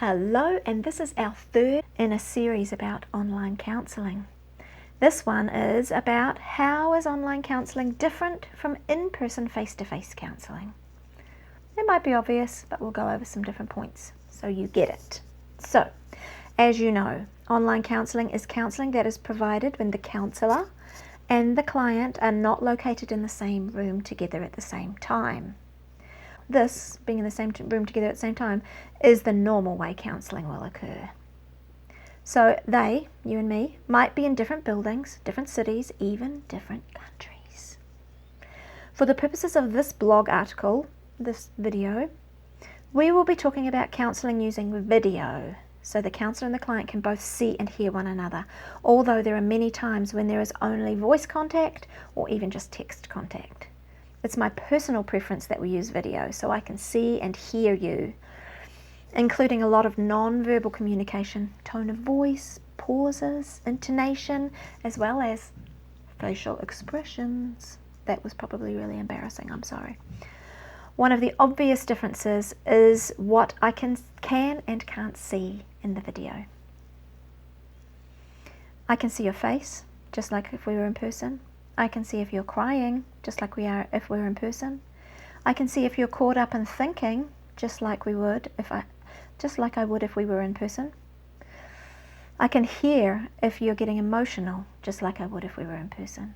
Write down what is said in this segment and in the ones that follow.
Hello, and this is our third in a series about online counselling. This one is about how is online counselling different from in-person face-to-face counselling. It might be obvious, but we'll go over some different points so you get it. So, as you know, online counselling is counselling that is provided when the counsellor and the client are not located in the same room together at the same time. This, being in the same room together at the same time, is the normal way counselling will occur. So they, you and me, might be in different buildings, different cities, even different countries. For the purposes of this blog article, this video, we will be talking about counselling using video, so the counsellor and the client can both see and hear one another, although there are many times when there is only voice contact or even just text contact. It's my personal preference that we use video so I can see and hear you, including a lot of non-verbal communication, tone of voice, pauses, intonation, as well as facial expressions. That was probably really embarrassing, I'm sorry. One of the obvious differences is what I can and can't see in the video. I can see your face, just like if we were in person. I can see if you're crying, just like we are if we're in person. I can see if you're caught up in thinking, just like I would if we were in person. I can hear if you're getting emotional, just like I would if we were in person.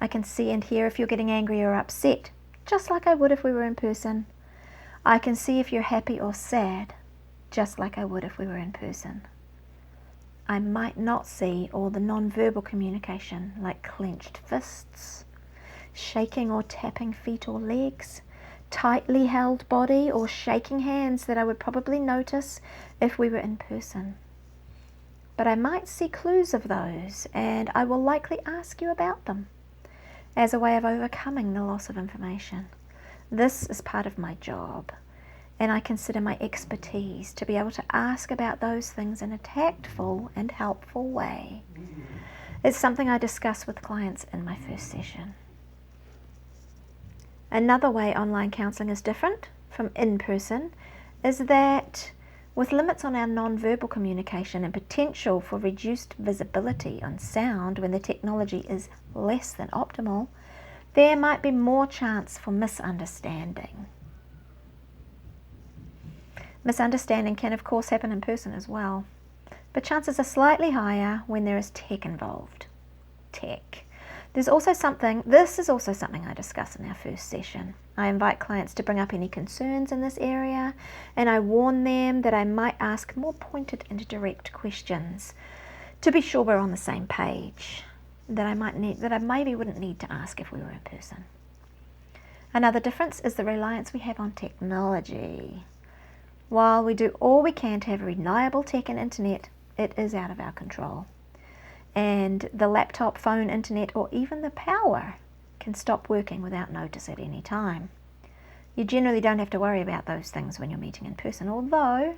I can see and hear if you're getting angry or upset, just like I would if we were in person. I can see if you're happy or sad, just like I would if we were in person. I might not see all the non-verbal communication like clenched fists, shaking or tapping feet or legs, tightly held body or shaking hands that I would probably notice if we were in person. But I might see clues of those, and I will likely ask you about them as a way of overcoming the loss of information. This is part of my job, and I consider my expertise to be able to ask about those things in a tactful and helpful way. It's something I discuss with clients in my first session. Another way online counselling is different from in-person is that with limits on our non-verbal communication and potential for reduced visibility on sound when the technology is less than optimal, there might be more chance for misunderstanding. Misunderstanding can of course happen in person as well, but chances are slightly higher when there is tech involved. Tech. This is also something I discuss in our first session. I invite clients to bring up any concerns in this area, and I warn them that I might ask more pointed and direct questions to be sure we're on the same page that I maybe wouldn't need to ask if we were in person. Another difference is the reliance we have on technology. While we do all we can to have reliable tech and internet, it is out of our control. And the laptop, phone, internet, or even the power can stop working without notice at any time. You generally don't have to worry about those things when you're meeting in person, although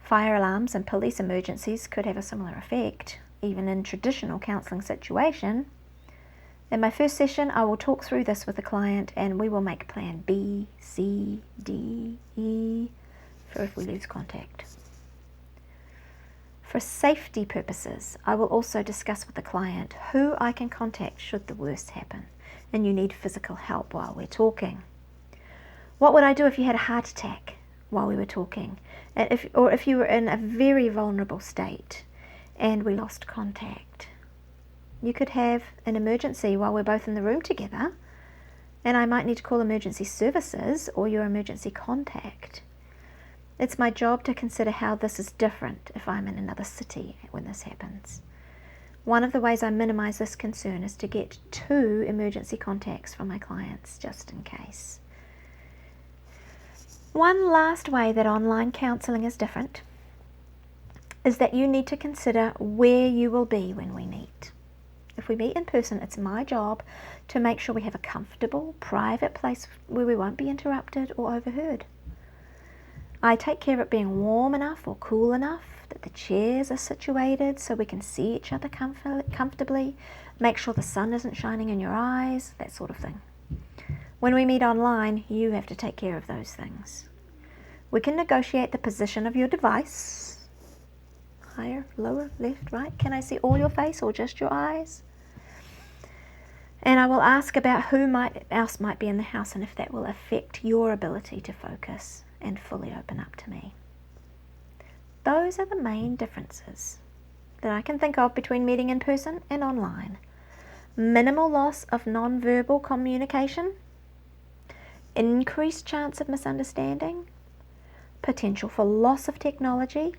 fire alarms and police emergencies could have a similar effect, even in traditional counselling situation. In my first session, I will talk through this with the client, and we will make plan B, C, D, E, for if we lose contact. For safety purposes, I will also discuss with the client who I can contact should the worst happen and you need physical help while we're talking. What would I do if you had a heart attack while we were talking? Or if you were in a very vulnerable state and we lost contact? You could have an emergency while we're both in the room together, and I might need to call emergency services or your emergency contact. It's my job to consider how this is different if I'm in another city when this happens. One of the ways I minimize this concern is to get 2 emergency contacts from my clients, just in case. One last way that online counselling is different is that you need to consider where you will be when we meet. If we meet in person, it's my job to make sure we have a comfortable, private place where we won't be interrupted or overheard. I take care of it being warm enough or cool enough that the chairs are situated so we can see each other comfortably, make sure the sun isn't shining in your eyes, that sort of thing. When we meet online, you have to take care of those things. We can negotiate the position of your device. Higher, lower, left, right. Can I see all your face or just your eyes? And I will ask about who else might be in the house and if that will affect your ability to focus and fully open up to me. Those are the main differences that I can think of between meeting in person and online. Minimal loss of non-verbal communication, increased chance of misunderstanding, potential for loss of technology,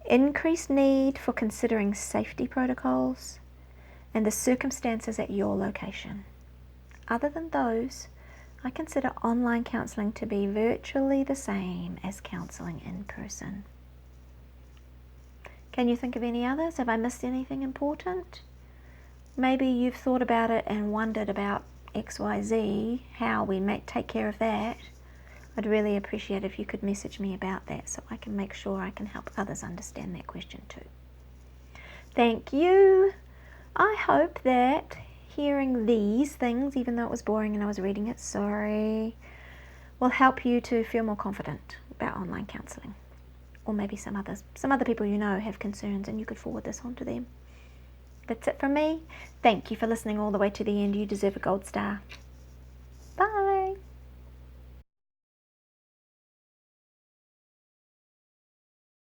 increased need for considering safety protocols, and the circumstances at your location. Other than those, I consider online counselling to be virtually the same as counselling in person. Can you think of any others? Have I missed anything important? Maybe you've thought about it and wondered about XYZ, how we might take care of that. I'd really appreciate if you could message me about that so I can make sure I can help others understand that question too. Thank you. I hope that hearing these things, even though it was boring and I was reading it, sorry, will help you to feel more confident about online counselling. Or maybe some other people you know have concerns and you could forward this on to them. That's it from me. Thank you for listening all the way to the end. You deserve a gold star.